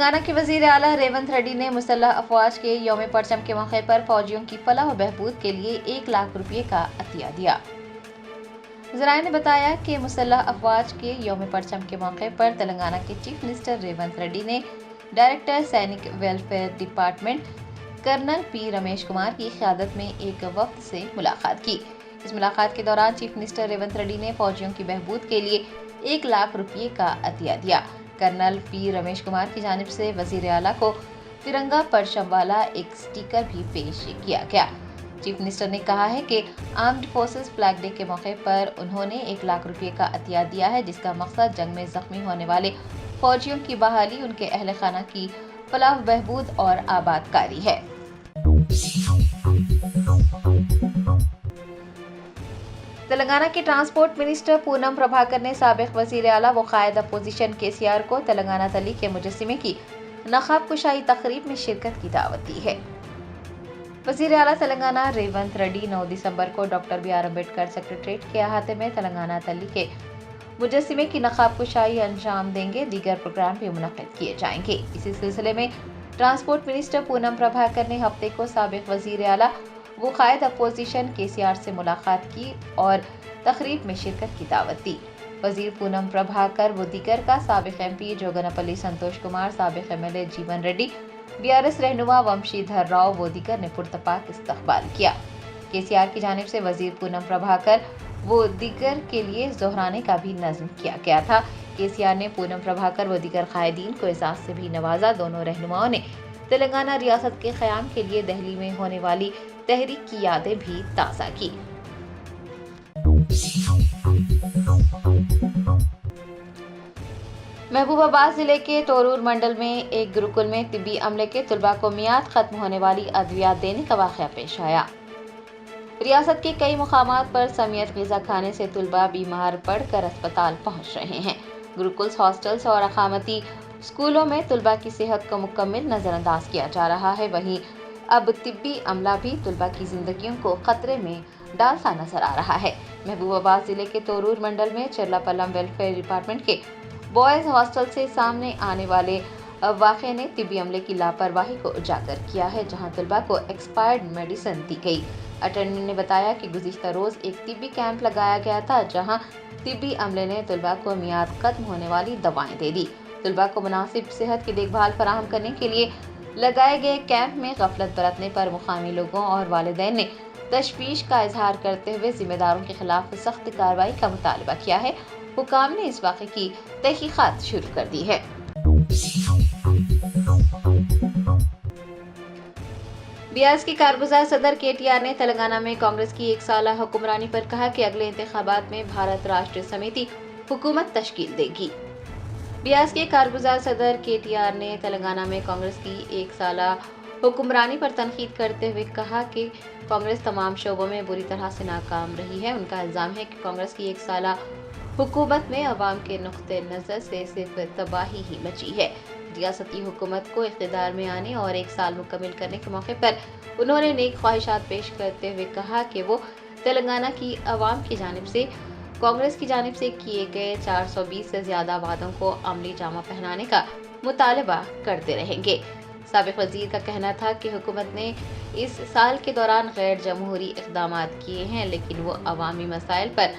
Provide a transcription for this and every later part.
तेलंगाना के वजीर आला रेवंत रेड्डी ने मुसल्लह अफवाज के यौम परचम के मौके पर फौजियों की फलाह व बहबूद के लिए 1 लाख रुपये का अतिया दिया। ज़राए ने बताया कि मुसल्लह अफवाज के यौम परचम के मौके पर तेलंगाना के चीफ मिनिस्टर रेवंत रेड्डी ने डायरेक्टर सैनिक welfare department colonel P Ramesh Kumar की क़यादत में एक वफ्द से मुलाकात की। इस मुलाकात के दौरान चीफ मिनिस्टर रेवंत रेड्डी ने फौजियों की बहबूद के लिए 1 लाख रुपये का अतिया दिया। कर्नल पी रमेश कुमार की जानिब से वजीर आला को तिरंगा परचम वाला एक स्टिकर भी पेश किया गया। चीफ मिनिस्टर ने कहा है कि आर्म्ड फोर्सेस फ्लैग डे के मौके पर उन्होंने 1 लाख रुपये का अतिया दिया है, जिसका मकसद जंग में जख्मी होने वाले फौजियों की बहाली, उनके अहल खाना की फलाह बहबूद और आबादकारी है। तेलंगाना के ट्रांसपोर्ट मिनिस्टर पूनम प्रभाकर ने साबिक वजीर आला व कायद अपोजिशन केसीआर को तेलंगाना तली के मुजस्सिमे की नकाब कुशाई तकरीब में शिरकत की दावत दी है। वजीर आला तेलंगाना रेवंत रेड्डी 9 दिसंबर को डॉक्टर बी.आर. अम्बेडकर सेक्रेटरीट के अहाते में तेलंगाना तली के मुजस्सिमे की नकाब कुशाई अंजाम देंगे। दीगर प्रोग्राम भी मुनक्किद किए जाएंगे। इसी सिलसिले में ट्रांसपोर्ट मिनिस्टर पूनम प्रभाकर ने हफ्ते को साबिक वजीर आला वो कायद अपोजिशन केसीआर से मुलाकात की और तकरीब में शिरकत की दावत दी। वजीर पूनम प्रभाकर वो दीगर का साबिक एमपी जोगनपल्ली संतोष कुमार, साबिक एमएलए जीवन रेड्डी, बीआरएस रहनुमा वंशीधर राव वो दीगर ने पुरतपाक इस्तकबाल किया। केसीआर की जानिब से वजीर पूनम प्रभाकर वो दीगर के लिए दोहराने का भी नज़्म किया गया था। केसीआर ने पूनम प्रभाकर व दीगर कायदीन को एजाज से भी नवाजा। दोनों रहनुमाओं ने तेलंगाना रियासत के क़याम के लिए दिल्ली में होने वाली तहरीक की यादें भी ताज़ा की। महबूबाबाद जिले के तोरूर मंडल में एक गुरुकुल में तिब्बी अमले के तुलबा को मियाद खत्म होने वाली अद्वियात देने का वाक़या पेश आया। रियासत के कई मुकामात पर समियत ग़िज़ा खाने से तुलबा बीमार पड़कर अस्पताल पहुंच रहे हैं। गुरुकुल्स, हॉस्टल्स और अकामती स्कूलों में तुलबा की सेहत को मुकम्मल नज़रअंदाज किया जा रहा है। वहीं अब तिब्बी अमला भी तुलबा की जिंदगियों को खतरे में डालता नजर आ रहा है। महबूबाबाद जिले के तोरूर मंडल में चरलापल्लम वेलफेयर डिपार्टमेंट के बॉयज हॉस्टल से सामने आने वाले वाक़े ने तिब्बी अमले की लापरवाही को उजागर किया है, जहां तुलबा को एक्सपायर्ड मेडिसिन दी गई। अटेंडेंट ने बताया कि गुज़िश्ता रोज एक तिब्बी कैंप लगाया गया था, जहां तिब्बी अमले ने तुलबा को मियाद खत्म होने वाली दवाएं दे दी। तुलबा को मुनासिब सेहत की देखभाल फराहम करने के लिए लगाए गए कैंप में गफलत बरतने पर मुकामी लोगों और वालिदैन ने तशवीश का इजहार करते हुए जिम्मेदारों के खिलाफ सख्त कार्रवाई का मुतालबा किया है। हुकाम ने इस वाक़े की तहकीकात शुरू कर दी है। बीआरएस के कारगुजार सदर केटीआर ने तेलंगाना में कांग्रेस की 1 साला हुक्मरानी पर कहा कि अगले इंतखाबात में भारत राष्ट्र समिति हुकूमत तश्कील देगी। बीआरएस के कारगुजार सदर केटीआर ने तेलंगाना में कांग्रेस की 1 साला हुक्मरानी पर तनकीद करते हुए कहा कि कांग्रेस तमाम शोबों में बुरी तरह से नाकाम रही है। उनका इल्जाम है कि कांग्रेस की 1 साला हुकूमत में अवाम के नुक्ते नज़र से सिर्फ तबाही ही मची है। रियासती हुकूमत को इख्तिदार में आने और 1 साल मुकम्मल करने के मौके पर उन्होंने नेक ख्वाहिशात पेश करते हुए कहा कि वो तेलंगाना की अवाम की जानिब से कांग्रेस की जानिब से किए गए 420 से ज्यादा वादों को अमली जामा पहनाने का मुतालबा करते रहेंगे। साबिक वजीर का कहना था कि हुकूमत ने इस साल के दौरान गैर जमहूरी इक़दाम किए हैं, लेकिन वो अवामी मसाइल पर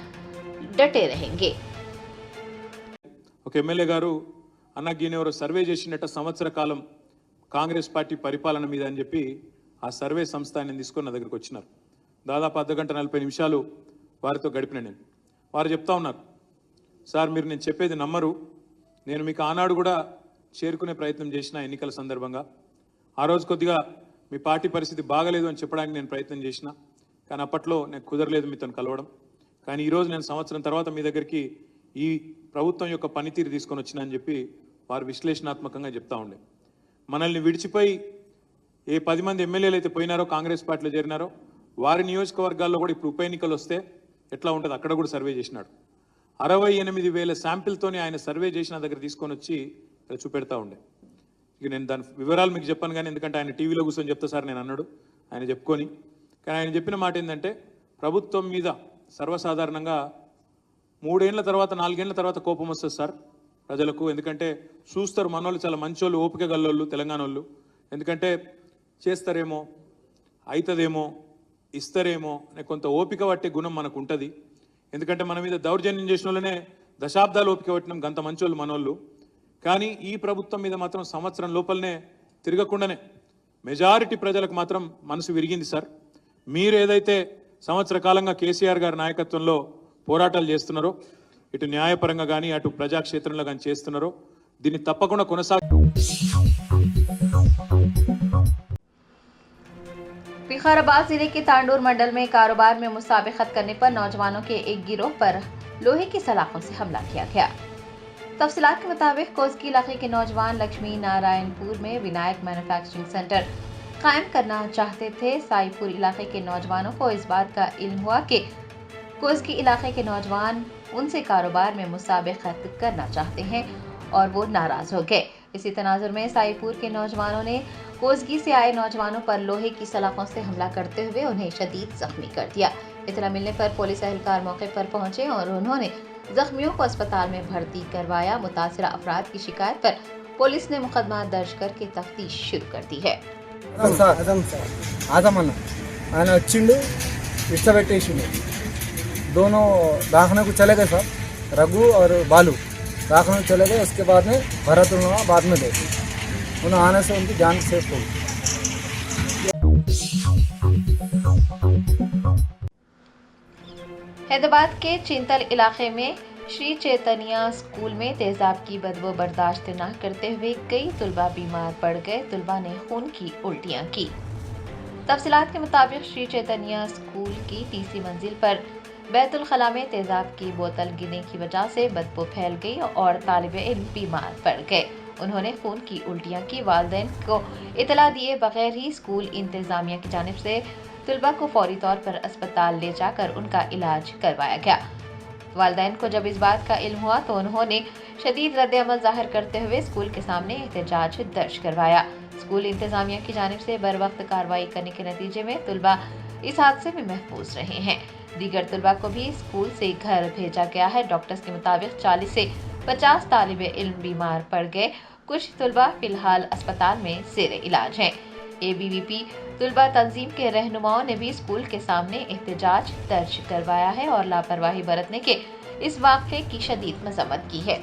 डटे रहेंगे। ఒక ఎమ్మెల్యే గారు అన్నగీని ఎవరో సర్వే చేసినట్టు సంవత్సర కాలం కాంగ్రెస్ పార్టీ పరిపాలన మీద అని చెప్పి ఆ సర్వే సంస్థ ఆయన తీసుకొని నా దగ్గరికి వచ్చినారు. దాదాపు 1 గంట 40 నిమిషాలు వారితో గడిపిన నేను. వారు చెప్తా ఉన్నారు, సార్ మీరు నేను చెప్పేది నమ్మరు, నేను మీకు ఆనాడు కూడా చేరుకునే ప్రయత్నం చేసిన ఎన్నికల సందర్భంగా. ఆ రోజు కొద్దిగా మీ పార్టీ పరిస్థితి బాగలేదు అని చెప్పడానికి నేను ప్రయత్నం చేసిన, కానీ అప్పట్లో నాకు కుదరలేదు మీతో కలవడం. కానీ ఈరోజు నేను సంవత్సరం తర్వాత మీ దగ్గరికి ఈ ప్రభుత్వం యొక్క పనితీరు తీసుకొని వచ్చినా అని చెప్పి వారు విశ్లేషణాత్మకంగా చెప్తా ఉండే. మనల్ని విడిచిపోయి ఏ 10 మంది ఎమ్మెల్యేలు అయితే పోయినారో, కాంగ్రెస్ పార్టీలో చేరినారో, వారి నియోజకవర్గాల్లో కూడా ఇప్పుడు ఉప ఎన్నికలు వస్తే ఎట్లా ఉంటుంది అక్కడ కూడా సర్వే చేసినాడు. 68,000 శాంపిల్తోనే ఆయన సర్వే చేసిన దగ్గర తీసుకొని వచ్చి చూపెడతా ఉండే. ఇక నేను దాని వివరాలు మీకు చెప్పాను, కానీ ఎందుకంటే ఆయన టీవీలో కూర్చొని చెప్తా సార్ నేను అన్నాడు, ఆయన చెప్పుకొని. కానీ ఆయన చెప్పిన మాట ఏంటంటే, ప్రభుత్వం మీద సర్వసాధారణంగా 3 ఏళ్ల తర్వాత 4 ఏళ్ల తర్వాత కోపం వస్తుంది సార్, ప్రజలకు. ఎందుకంటే చూస్తారు మనోళ్ళు చాలా మంచోళ్ళు, ఓపిక గల్లోళ్ళు తెలంగాణ వాళ్ళు. ఎందుకంటే చేస్తారేమో, అవుతుందేమో, ఇస్తారేమో అనే కొంత ఓపిక పట్టే గుణం మనకు ఉంటుంది. ఎందుకంటే మన మీద దౌర్జన్యం చేసిన వాళ్ళనే దశాబ్దాలు ఓపిక పట్టినాం, గంత మంచోళ్ళు మనోళ్ళు. కానీ ఈ ప్రభుత్వం మీద మాత్రం సంవత్సరం లోపలనే తిరగకుండానే మెజారిటీ ప్రజలకు మాత్రం మనసు విరిగింది సార్. మీరు ఏదైతే సంవత్సర కాలంగా కేసీఆర్ గారి నాయకత్వంలో పోరాటాలు చేస్తున్నారో, ఇటు న్యాయపరంగా కానీ అటు ప్రజాక్షేత్రంలో కానీ చేస్తున్నారో, దీన్ని తప్పకుండా विकाराबाद जिले के तांडूर मंडल में कारोबार में मुसाबिकत करने पर नौजवानों के एक गिरोह पर लोहे की सलाखों से हमला किया गया। तफसीलात के मुताबिक कोसगी इलाके के नौजवान लक्ष्मी नारायणपुर में विनायक मैन्युफैक्चरिंग सेंटर कायम करना चाहते थे। साईपुर इलाके के नौजवानों को इस बात का इल्म हुआ कि कोसगी इलाके के नौजवान उनसे कारोबार में मुसाबिकत करना चाहते हैं और वो नाराज हो गए। इसी तनाजुर में साईपुर के नौजवानों ने कोसगी से आए नौजवानों पर लोहे की सलाखों से हमला करते हुए उन्हें शदीद जख्मी कर दिया। इतना मिलने पर पुलिस एहलकार मौके पर पहुंचे और उन्होंने जख्मियों को अस्पताल में भर्ती करवाया। मुतासिरा अफराद की शिकायत पर पुलिस ने मुकदमा दर्ज करके तफ्तीश शुरू कर दी है। ఆయన వచ్చిండు, ఇష్టపెట్టేసిండు. दोनों दाखने को चले गए सर, रघु और बालू दाखने को चले गए। उसके बाद में भरत उन्होंने बाद में देखे, उन्हें आने से उनकी जान सेफ हो गई। हैदराबाद के चिंतल इलाके में श्री चैतन्य स्कूल में तेजाब की बदबू बर्दाश्त न करते हुए कई तुलबा बीमार पड़ गए। तुलबा ने खून की उल्टियां की। तफसीलात के मुताबिक श्री चैतन्य स्कूल की तीसरी मंजिल पर बैतुल खला में तेजाब की बोतल गिरने की वजह से बदबू फैल गई और तालिब इल्म बीमार पड़ गए। उन्होंने खून की उल्टियां की। वालिदैन को इतला दिए बगैर ही स्कूल इंतजामिया की जानिब से तुलबा को फौरी तौर पर अस्पताल ले जाकर उनका इलाज करवाया गया। वालिदैन को जब इस बात का इल्म हुआ तो उन्होंने शदीद रद्द-ए-अमल जाहिर करते हुए स्कूल के सामने एहतजाज दर्ज करवाया। स्कूल इंतजामिया की जानिब से बर वक्त कार्रवाई करने के नतीजे में तुलबा इस हादसे में महफूज रहे हैं। दीगर तुलबा को भी स्कूल से घर भेजा गया है। डॉक्टर्स के मुताबिक 40 से 50 तालिबे इल्म बीमार पड़ गए। कुछ तुलबा फिलहाल अस्पताल में ज़ेरे इलाज हैं। ABVP तुलबा तंजीम के रहनुमाओं ने भी स्कूल के सामने एहतजाज दर्ज करवाया है और लापरवाही बरतने के इस वाक़े की शदीद मज़म्मत की है।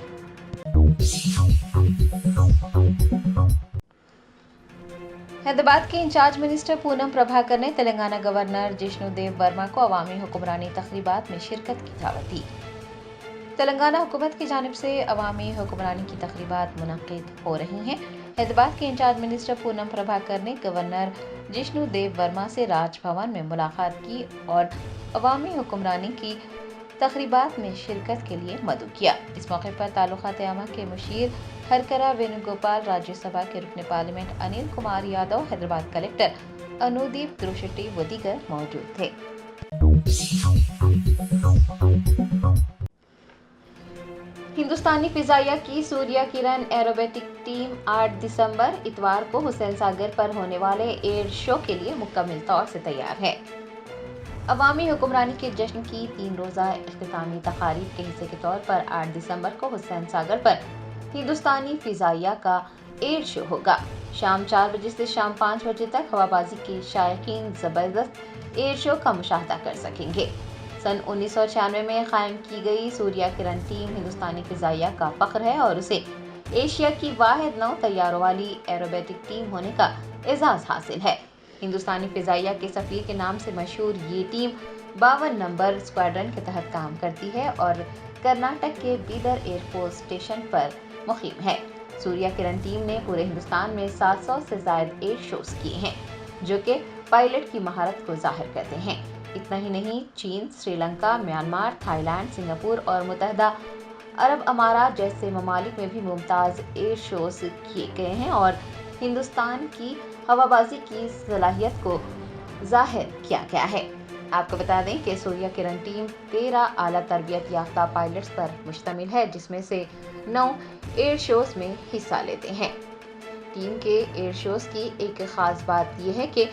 हैदराबाद के इंचार्ज मिनिस्टर पूनम प्रभाकर ने तेलंगाना गवर्नर जिष्णुदेव वर्मा को अवामी हुक्मरानी तकरीबात में शिरकत की दावत दी। तेलंगाना हुकूमत की जानिब से अवामी हुक्मरानी की तकरीबात मुनक्किद हो रही हैं। हैदराबाद के इंचार्ज मिनिस्टर पूनम प्रभाकर ने गवर्नर जिष्णुदेव वर्मा से राजभवन में मुलाकात की और अवामी हुक्मरानी की तकरीबात में शिरकत के लिए मदऊ किया। इस मौके पर ताल्लुकात आमा के मुशीर हरकरा वेणुगोपाल, राज्यसभा के रुकन पार्लियामेंट अनिल कुमार यादव, हैदराबाद कलेक्टर अनुदीप त्रिशेट्टी व दीगर मौजूद थे। हिंदुस्तानी फिजाइया की सूर्या किरण एरोबेटिक टीम 8 दिसंबर इतवार को हुसैन सागर पर होने वाले एयर शो के लिए मुकम्मल तौर से तैयार है। अवामी हुक्मरानी के जश्न की 3 रोज़ा इख्तितामी तकारीब के हिस्से के तौर पर 8 दिसंबर को हुसैन सागर पर हिंदुस्तानी फिजाइया का एयर शो होगा। शाम 4 बजे से शाम 5 बजे तक हवाबाजी के शायकीन जबरदस्त एयर शो का मुशाहदा कर सकेंगे। सन 1996 में कायम की गई सूर्या किरण टीम हिंदुस्तानी फिजाइया का फख्र है और उसे एशिया की वाहिद 9 तैयारों वाली एरोबेटिक टीम होने का एजाज़ हासिल है। हिंदुस्तानी फिजाइया के सफ़ीर के नाम से मशहूर ये टीम 52 नंबर स्क्वाड्रन के तहत काम करती है और कर्नाटक के बीदर एयरफोर्स स्टेशन पर मुकीम है। सूर्या किरण टीम ने पूरे हिंदुस्तान में 700 से ज़ायद एयर शोज किए हैं जो कि पायलट की महारत को जाहिर करते हैं। इतना ही नहीं, चीन, श्रीलंका, म्यांमार, थाईलैंड, सिंगापुर और मुत्तहदा अरब अमारात जैसे ममालिक में भी मुमताज़ एयर शोज किए गए हैं और हिंदुस्तान की हवाबाजी की सलाहियत को जाहिर किया गया है। आपको बता दें कि सूर्या किरण टीम 13 आला तरबियत याफ्ता पायलट्स पर मुश्तमिल है, जिसमें से 9 एयर शोज में हिस्सा लेते हैं। टीम के एयर शोज की एक ख़ास बात यह है कि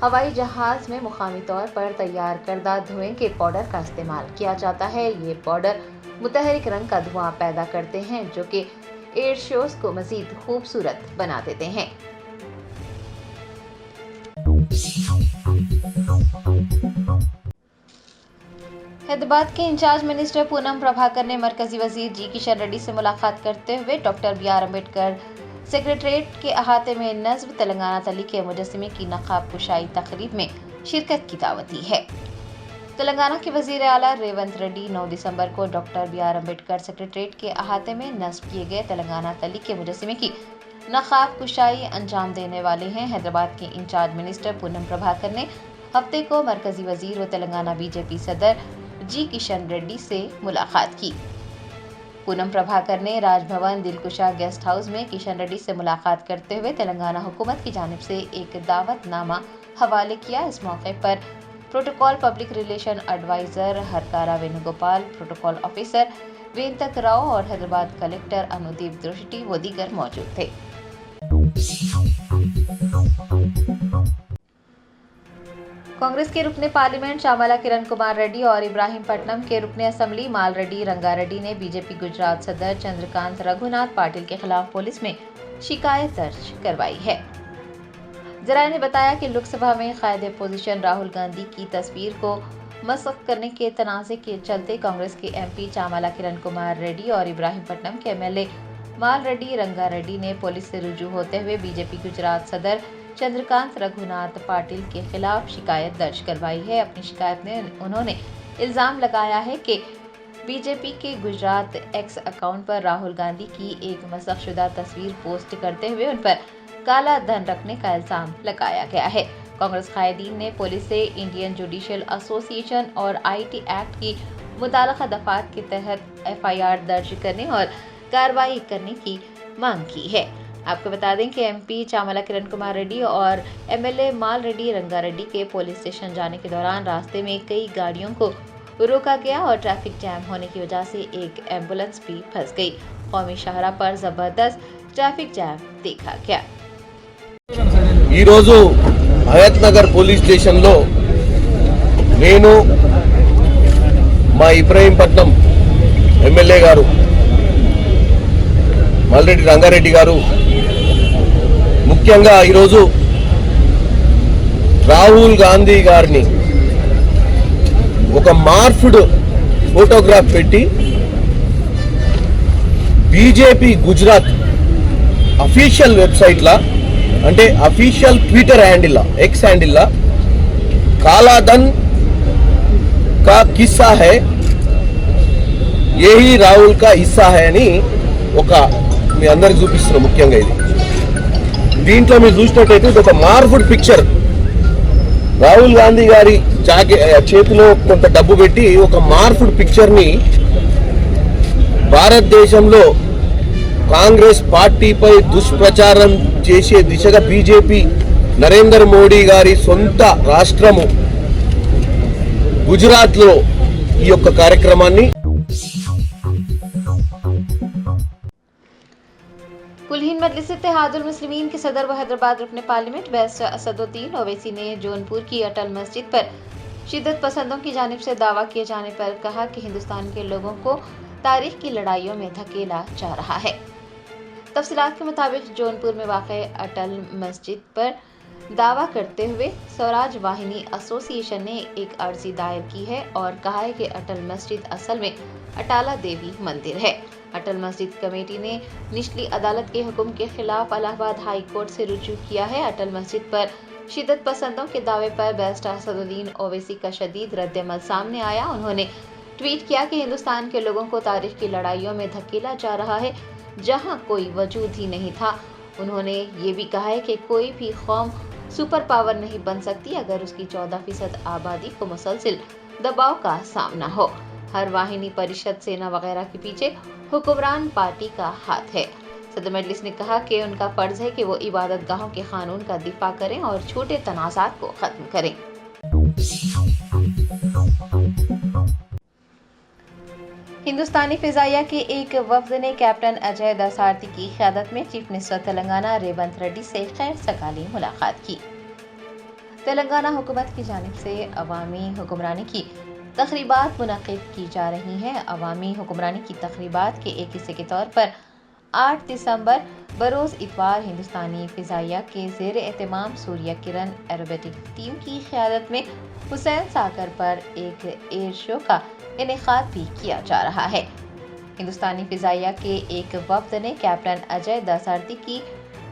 हवाई जहाज में मुकामी तौर पर तैयार करदा धुएं के पाउडर का इस्तेमाल किया जाता है। ये पाउडर मुतहरिक रंग का धुआं पैदा करते हैं जो कि एयर शोज को मजीद खूबसूरत बना देते हैं। हैदराबाद के इंचार्ज मिनिस्टर पूनम प्रभाकर ने मरकजी वजीर जी किशन रेड्डी से मुलाकात करते हुए डॉक्टर बी.आर. अम्बेडकर सेक्रेटरीट के अहाते में नस्ब तेलंगाना तली के मुजस्समे की नकाब कुशाई तकरीब में शिरकत की दावत दी है। तेलंगाना के वजीर आला रेवंत रेड्डी 9 दिसंबर को डॉक्टर बी.आर. अम्बेडकर सेक्रेटरीट के अहाते में नस्ब किए गए तेलंगाना तली के मुजस्समे की नकाब कुशाई अंजाम देने वाले हैं। हैदराबाद के इंचार्ज मिनिस्टर पूनम प्रभाकर ने हफ्ते को मरकजी वजीर व तेलंगाना बीजेपी सदर जी किशन रेड्डी से मुलाकात की। पूनम प्रभाकर ने राजभवन दिलकुशा गेस्ट हाउस में किशन रेड्डी से मुलाकात करते हुए तेलंगाना हुकूमत की जानिब से एक दावतनामा हवाले किया। इस मौके पर protocol public relation adviser Hurkaru Venugopal, protocol officer वेंतक Rao और हैदराबाद कलेक्टर अनुदीप दृष्टि व दीगर मौजूद थे। कांग्रेस के रुकने पार्लियामेंट चामला किरण कुमार रेड्डी और इब्राहिमपट्टनम के रुकने असम्बली माल रेड्डी रंगारेड्डी ने बीजेपी गुजरात सदर चंद्रकांत रघुनाथ पाटिल के खिलाफ पुलिस में शिकायत दर्ज करवाई है। जराये ने बताया कि लोकसभा में कायदे अपोजिशन राहुल गांधी की तस्वीर को मसख करने के तनाज़े के चलते कांग्रेस के एमपी चामला किरण कुमार रेड्डी और इब्राहिमपट्टनम के एमएलए माल रेड्डी रंगारेड्डी ने पुलिस से रुजू होते हुए बीजेपी गुजरात सदर चंद्रकांत रघुनाथ पाटिल के खिलाफ शिकायत दर्ज करवाई है। अपनी शिकायत में उन्होंने इल्जाम लगाया है कि बीजेपी के गुजरात एक्स अकाउंट पर राहुल गांधी की एक मसखशुदा तस्वीर पोस्ट करते हुए उन पर काला धन रखने का इल्जाम लगाया गया है। कांग्रेस कायदीन ने पुलिस से इंडियन जुडिशियल एसोसिएशन और आईटी एक्ट की मुताल्लिका दफात के तहत एफआईआर दर्ज करने और कार्रवाई करने की मांग की है। आपको बता दें कि एमपी चामला किरण कुमार रेड्डी और एमएलए माल रेड्डी रंगारेड्डी के पुलिस स्टेशन जाने के दौरान रास्ते में कई गाड़ियों को रोका गया और ट्रैफिक जैम होने की वजह से एक एम्बुलेंस भी फंस गई। कौमी शाहरा पर जबरदस्त ट्रैफिक जैम देखा गया। ఈ రోజు హయత్ నగర్ పోలీస్ స్టేషన్ లో నేను మా ఇబ్రాహీంపట్నం ఎమ్మెల్యే గారు మల్రెడ్డి రంగారెడ్డి గారు ముఖ్యంగా ఈరోజు రాహుల్ గాంధీ గారిని ఒక మార్ఫ్డ్ ఫోటోగ్రాఫ్ పెట్టి బీజేపీ గుజరాత్ అఫీషియల్ వెబ్సైట్ లా అంటే official Twitter handle X handle काला धन का किस्सा है यही రాహుల్ का हिस्सा है అని ఒక మీ అందరికి చూపిస్తున్నా। ముఖ్యంగా ఇది దీంట్లో మీరు చూసినట్టయితే ఇది ఒక మార్ఫుడ్ పిక్చర్ రాహుల్ గాంధీ గారి చేతిలో కొంత డబ్బు పెట్టి ఒక మార్ఫుడ్ పిక్చర్ ని భారతదేశంలో కాంగ్రెస్ పార్టీపై దుష్ప్రచారం చేసే దిశగా బీజేపీ నరేంద్ర మోడీ గారి సొంత రాష్ట్రము గుజరాత్ లో ఈ యొక్క కార్యక్రమాన్ని कुलहीन मजलिस इत्तेहादुल मुस्लिमीन के सदर व हैदराबाद रुकने पार्लियामेंट बैरिस्टर असदुद्दीन ओवैसी ने जौनपुर की अटल मस्जिद पर शिद्दत पसंदों की जानिब से दावा किए जाने पर कहा कि हिंदुस्तान के लोगों को तारीख की लड़ाइयों में धकेला जा रहा है। तफसीलात के मुताबिक जौनपुर में वाक़ अटल मस्जिद पर दावा करते हुए स्वराज वाहिनी एसोसिएशन ने एक अर्जी दायर की है और कहा है कि अटल मस्जिद असल में अटाला देवी मंदिर है। अटल मस्जिद कमेटी ने निचली अदालत के हुक्म के खिलाफ इलाहाबाद हाई कोर्ट से रुजू किया है। अटल मस्जिद पर शिद्दत पसंदों के दावे पर बैरिस्टर असदुद्दीन ओवैसी का शदीद रद्दअमल सामने आया। उन्होंने ट्वीट किया कि हिंदुस्तान के लोगों को तारीख की लड़ाइयों में धकेला जा रहा है जहां कोई वजूद ही नहीं था। उन्होंने ये भी कहा है कि कोई भी कौम सुपर पावर नहीं बन सकती अगर उसकी 14% आबादी को मुसलसिल दबाव का सामना हो। हर वाहिनी परिषद सेना वगैरह के पीछे हुक्मरान पार्टी का हाथ है। सदर मजलिस ने कहा कि उनका फर्ज है कि वो इबादत गाहों के कानून का दिफा करें और छोटे तनाज़ात को खत्म करें। हिंदुस्तानी फिजाइया के एक वफ्द ने कैप्टन अजय दासारथी की क़यादत में चीफ मिनिस्टर तेलंगाना रेवंत रेड्डी से खैर सगाली मुलाकात की। तेलंगाना हुकूमत की जानिब से अवामी हुक्मरानी की तकरीबात मुनक़िद की जा रही हैं। अवामी हुक्मरानी की तकरीबात के एक हिस्से के तौर पर 8 दिसंबर बरोज़ इतवार हिंदुस्तानी फ़िज़ाइया के ज़ेर एहतमाम सूर्य किरण एरोबेटिक टीम की क़यादत में हुसैन सागर पर एक एयर शो का इनेकाद भी किया जा रहा है। हिंदुस्तानी फ़िज़ाइया के एक वफ़द ने कैप्टन अजय दासारथी की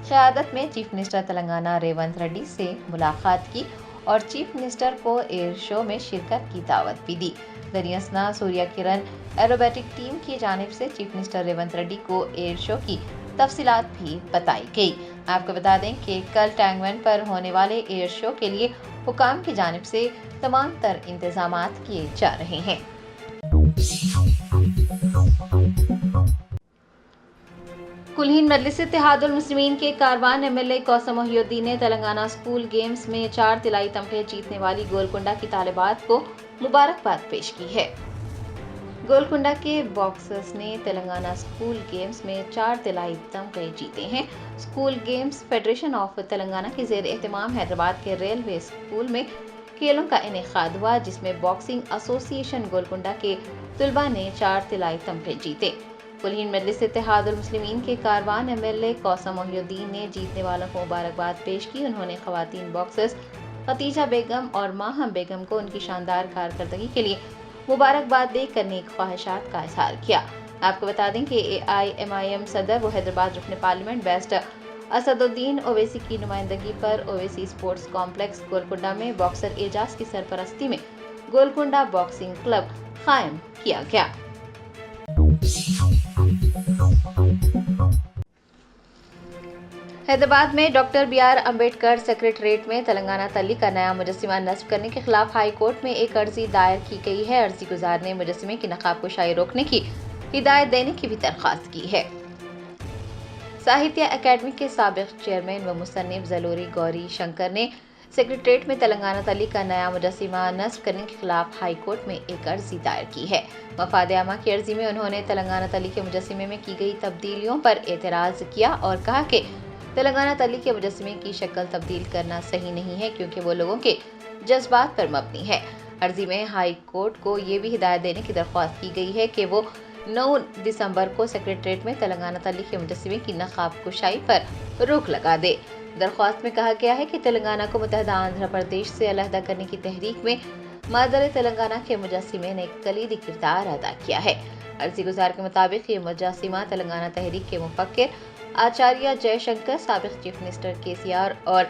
क़यादत में चीफ मिनिस्टर तेलंगाना रेवंत रेड्डी से मुलाकात की और चीफ मिनिस्टर को एयर शो में शिरकत की दावत भी दी। दरियासना सूर्य किरण एरोबेटिक टीम की जानिब से चीफ मिनिस्टर रेवंत रेड्डी को एयर शो की तफसीलात भी बताई गई। आपको बता दें कि कल टैंगवन पर होने वाले एयर शो के लिए हुकाम की जानिब से तमाम तर इंतजामात किए जा रहे हैं। कुलहीन मजलिस इत्तेहादुल मुस्लिमीन के कारवान एमएलए कौसम मोहिउद्दीन ने तेलंगाना स्कूल गेम्स में 4 तिलाई तमगे जीतने वाली गोलकुंडा की तालिबात को मुबारकबाद पेश की है। गोलकुंडा के बॉक्सर्स ने तेलंगाना स्कूल गेम्स में 4 तिलाई तमगे जीते हैं। School games federation of Telangana के ज़ेर एहतमाम हैदराबाद के रेलवे स्कूल में खेलों का इनेकाद हुआ, जिसमें बॉक्सिंग एसोसिएशन गोलकुंडा के तलबा ने 4 तिलाई तमगे जीते। कुलहीन मजलिस इत्तेहादुल मुस्लिमीन के कारवान एमएलए कौसम मोहिउद्दीन ने जीतने वालों को मुबारकबाद पेश की। उन्होंने खवातीन बॉक्सर्स खतीजा बेगम और माहम बेगम को उनकी शानदार कारकर्दगी के लिए मुबारकबाद देकर नेक ख्वाहिशात का इजहार किया। आपको बता दें कि AIMIM सदर व हैदराबाद रुकन पार्लियामेंट बेस्ट असदुद्दीन ओवैसी की नुमाइंदगी पर ओवैसी स्पोर्ट्स कॉम्प्लेक्स गोलकुंडा में बॉक्सर एजाज की सरपरस्ती में गोलकुंडा बॉक्सिंग क्लब कायम किया गया। हैदराबाद में डॉक्टर BR अम्बेडकर सेक्रेटरीट में तेलंगाना तल्ली का नया मुजस्सिमा नस्ब करने के खिलाफ हाई कोर्ट में एक अर्जी दायर की गई है। अर्जी गुजार ने मुजस्सिमे की नकाबकुशाई रोकने की हिदायत देने की भी दरख्वास्त की है। साहित्य अकेडमी के साबिक चेयरमैन व मुसन्निफ ज़लोरी गौरी शंकर ने सेक्रेटरीट में तेलंगाना तल्ली का नया मुजस्सिमा नस्ब करने के खिलाफ हाई कोर्ट में एक अर्जी दायर की है। मफाद आमा की अर्जी में उन्होंने तेलंगाना तल्ली के मुजस्सिमे में की गई तब्दीलियों पर एतराज़ किया और कहा कि तेलंगाना तल्ली के मुजस्सिमे की शक्ल तब्दील करना सही नहीं है, क्योंकि वो लोगों के जज्बात पर मबनी है। अर्जी में हाई कोर्ट को ये भी हिदायत देने की दरख्वास्त की गई है कि वो 9 दिसंबर को सेक्रेटरीट में तेलंगाना तल्ली के मुजस्सिमे की नकाबकुशाई पर रोक लगा दे। दरख्वास्त में कहा गया है कि तेलंगाना को मुत्तहदा आंध्र प्रदेश से अलहदा करने की तहरीक में मादर तेलंगाना के मुजस्सिमे ने कलीदी किरदार अदा किया है। अर्जी गुजार के मुताबिक ये मुजस्सिमा तेलंगाना तहरीक के मुफक्किर आचार्य जयशंकर, साबिक चीफ मिनिस्टर KCR और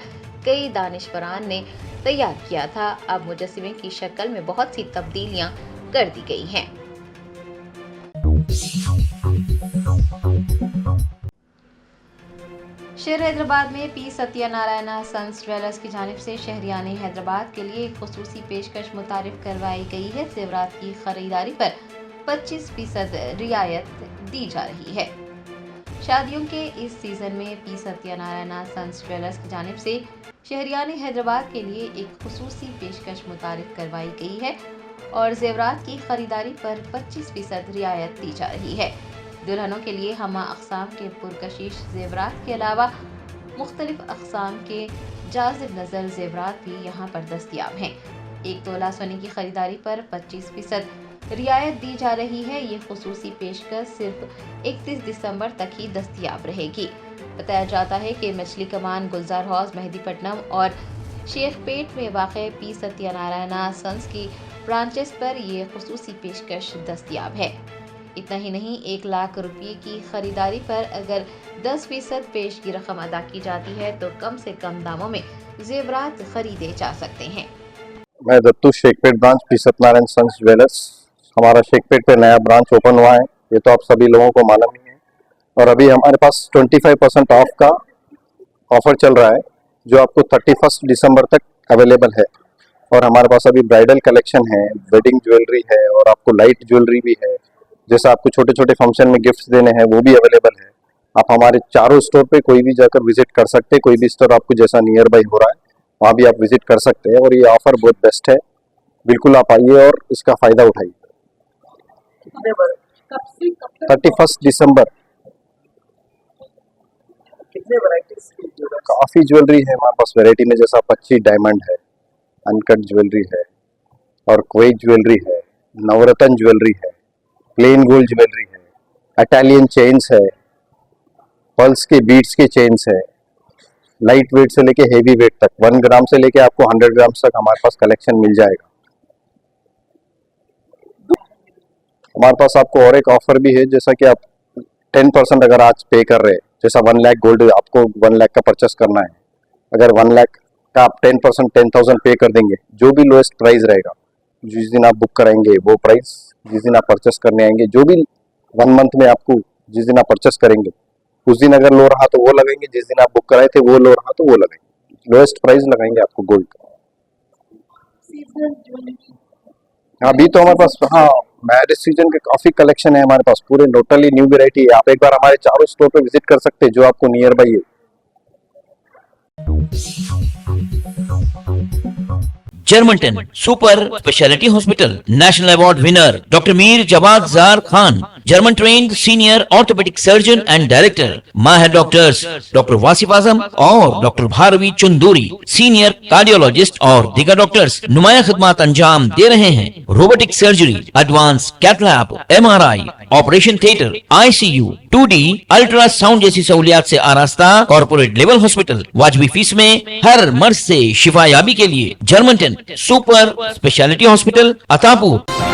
कई दानिशवरान ने तैयार किया था। अब मुजस्सिमे की शक्ल में बहुत सी तब्दीलियां कर दी गई हैं। शहर हैदराबाद में P सत्यनारायण सन्स ज्वेलर्स की जानिब से शहरियान हैदराबाद के लिए एक खुसूसी पेशकश मुतारिफ करवाई गई है। जेवरात की खरीदारी पर 25% रियायत दी जा रही है। शादियों के इस सीज़न में P सत्यनारायण सन्स ज्वेलर्स की जानिब से शहरियान हैदराबाद के लिए एक खुसूसी पेशकश मुतारिफ करवाई गई है और जेवरात की खरीदारी पर 25% रियायत दी जा रही है। दुल्हनों के लिए हमा अक़साम के पुरकशिश जेवरात के अलावा मुख्तलिफ अक़साम के जाज़िब नज़र जेवरात भी यहाँ पर दस्तयाब हैं। 1 तोला सोने की खरीदारी पर 25% रियायत दी जा रही है। ये खुसूसी पेशकश सिर्फ 31 दिसंबर तक ही दस्तयाब रहेगी। बताया जाता है कि मछली कमान, गुलजार हाउस, मेहदीपट्टनम और शेखपेट में वाक़ P सत्यनारायण सन्स की ब्रांचेस पर ये खुसूसी पेशकश दस्तयाब है। इतना ही नहीं, 1 लाख रुपये की खरीदारी पर अगर 10% पेशगी रकम अदा की जाती है तो कम से कम दामों में जेवरात खरीदे जा सकते हैं। मैं Dattu, Shaikpet branch P Satyanarayana sons jewellers. हमारा शेखपेट पे नया ब्रांच ओपन हुआ है, ये तो आप सभी लोगों को मालूम ही है। और अभी हमारे पास 25% ऑफ का ऑफर चल रहा है, जो आपको 31 दिसंबर तक अवेलेबल है। और हमारे पास अभी ब्राइडल कलेक्शन है, वेडिंग ज्वेलरी है और आपको लाइट ज्वेलरी भी है। जैसा आपको छोटे छोटे फंक्शन में गिफ्ट्स देने हैं वो भी अवेलेबल है। आप हमारे चारों स्टोर पे कोई भी जाकर विजिट कर सकते हैं। कोई भी स्टोर आपको जैसा नियर बाई हो रहा है वहाँ भी आप विजिट कर सकते हैं। और ये ऑफर बहुत बेस्ट है, बिल्कुल आप आइए और इसका फ़ायदा उठाइए। 31 दिसंबर कितने वैरायटीज की काफ़ी ज्वेलरी है हमारे पास वैरायटी में, जैसा 25 डायमंड है, अनकट ज्वेलरी है और क्वेट ज्वेलरी है, नवरत्न ज्वेलरी है, प्लेन गोल्ड ज्वेलरी है, इटालियन चेन्स है, पल्स के बीड्स के चेन्स है, लाइट वेट से लेके हेवी वेट तक 1 ग्राम से लेके आपको 100 ग्राम तक हमारे पास कलेक्शन मिल जाएगा। हमारे पास आपको और एक ऑफर भी है, जैसा कि आप 10% अगर आज पे कर रहे हैं, जैसा 1 लाख गोल्ड आपको 1 लाख का परचेस करना है, अगर 1 लाख का आप 10% 10,000 पे कर देंगे, जो भी लोएस्ट प्राइस रहेगा, जिस दिन आप बुक कराएंगे वो प्राइस, जिस दिन आप परचेस करने आएंगे, जो भी 1 मंथ में आपको जिस दिन आप परचेस करेंगे उस दिन अगर लो रहा तो वो लगाएंगे, जिस दिन आप बुक कराए थे वो लो रहा तो वो लगाएंगे, लोएस्ट प्राइस लगाएंगे आपको गोल्ड का। हाँ, अभी तो हमारे पास हाँ मैरिज सीजन के काफी कलेक्शन है हमारे पास, पूरे टोटली न्यू वेराइटी है। आप एक बार हमारे चारों स्टोर पे विजिट कर सकते हैं जो आपको नियर बाई है। Germanten super speciality hospital national award winner doctor Mir Jawad Zar Khan, German trained senior orthopaedic surgeon and director, माहिर डॉक्टर्स डॉक्टर वासिफ आजम और doctor Bharavi Chanduri, senior cardiologist और दीगर डॉक्टर्स नुमाया खिदमत अंजाम दे रहे हैं। Robotic surgery, advance cath lab, MRI, operation theatre, ICU, 2D ultrasound जैसी सहूलियात से आरास्ता कॉर्पोरेट लेवल हॉस्पिटल, वाजबी फीस में हर मर्ज से शिफायाबी के लिए Germanton super speciality hospital, Attapur.